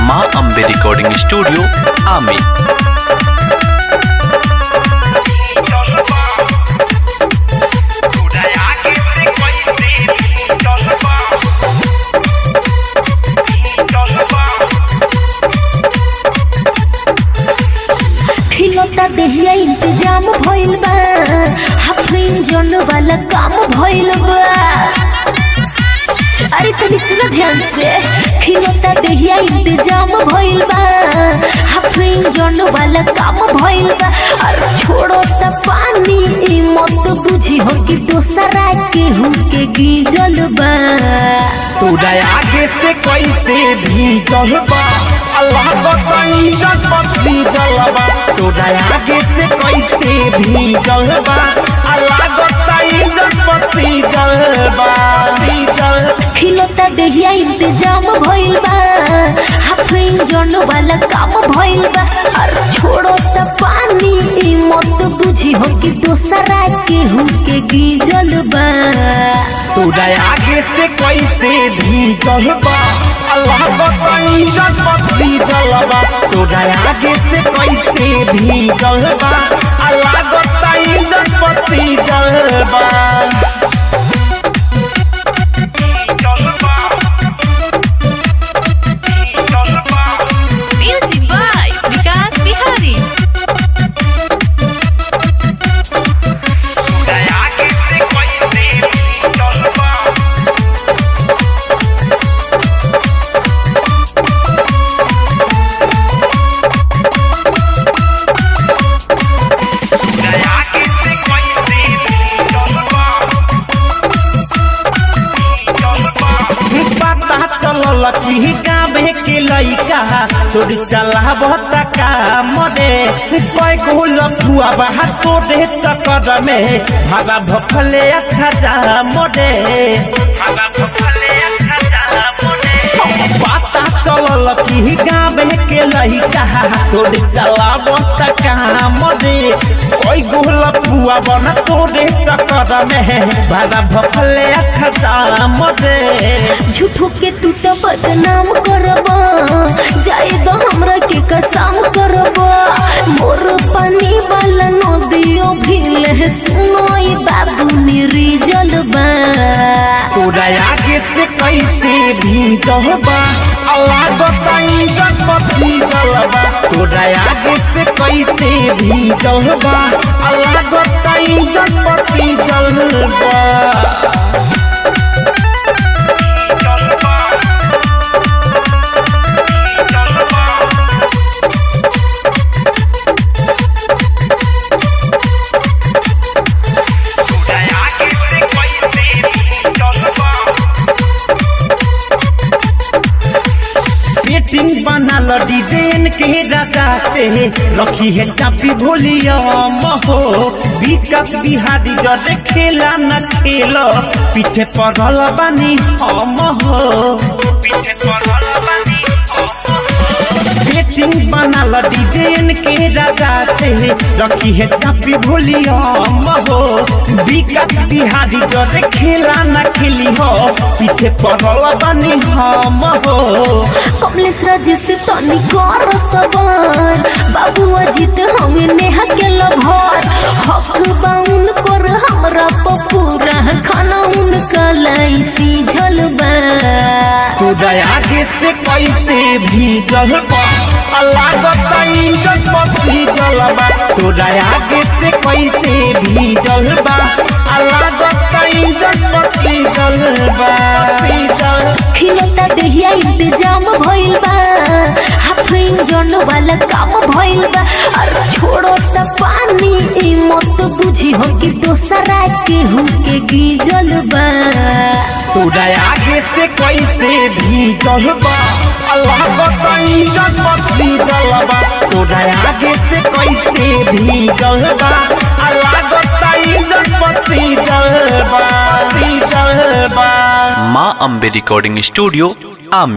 माँ Ambe recording studio आमी। खिलौता देहिया इंतजाम भइल बा, हाफ इंजन वाला काम भइल बा। अरे तनी सुनो ध्यान से, खिलौता देहिया इंतजाम भइल बा, हाफ इंजन वाला काम भइल बा। अरे छोड़ो त पानी मत बुझी हो कि दोसरा के हुके गीजल बा। तोरा आगे से कैसे भीजल बा, अल्लाह बताई जसपति जलबा। तोरा आगे से कैसे भीजल बा, अल्लाह बताई जसपति जलबा। खिलौता देहिया इंतजाम भइल बा, हाफ इंजन वाला काम भइल बा। अरे छोड़ो त पानी मत बुझी हो कि दोसरा के हुके गीजल बा। तोरा आगे से कैसे भीजल बा, अल्लाह बताई जसपति जलबा। तोरा आगे से कैसे भीजल बा, अल्लाह बताई जसपति जलबा। लकी गावे के लइका तोरी चलावत काम रे। कोई गोल फुआ बाहर तोरे चक्कर में भागा भखले खजा मोरे। पता चलल कि गावे के लइका तोरी चलावत काम रे। कोई गोल फुआ बना तोरे चक्कर में भागा भखले खजा मोरे। झूठो के तू तो बदनाम करबा, जाए दो हमरा के कसम करबा। मोर पानी वाला नदियों भील सुनोई बाबू मेरी जलबा। तोरा आगे से कैसे भीजल बा, अल्लाह बताई जसपति जलबा। तोरा आगे से कैसे भीजल बा, अल्लाह बताई जसपति जलबा। सेटिंग बनल डिजाइन के राजा से रखी है चापी भोलिया महो। विकास बिहारी जरे खेला न खेल पीछे पड़ल बानी हम हो। सेटिंग बनल डिजाइन के राजा से रखी है चापी भोलिया महो। विकास बिहारी जरे खेला न खेली हो पीछे पड़ल बानी हम हो। कमलेश राज से तनी कर सवार, बाबू अजीत हमें नेहा के लभर। हक बाउन कर हमरा पपूरा खाना उनका लाइसी झलबा। तोरा आगे से कैसे भीजल बा, अल्लाह बताई जसपति जलबा। तोरा आगे से कैसे भीजल बा, अल्लाह बताई जसपति जलबा। खिलौता देहिया इंतजाम भइल बा, हाफ इंजन वाला काम भइल बा। अरे छोड़ो त पानी मत बुझी हो कि दोसरा केहू के गीजल बा। तोरा आगे से कैसे भीजल बा अल्लाह बताई जन्मती जलबा। तोरा आगे से कैसे भीजल बा अल्लाह बताई जन्मती जलबा। माँ अम्बे रिकॉर्डिंग स्टूडियो आमी।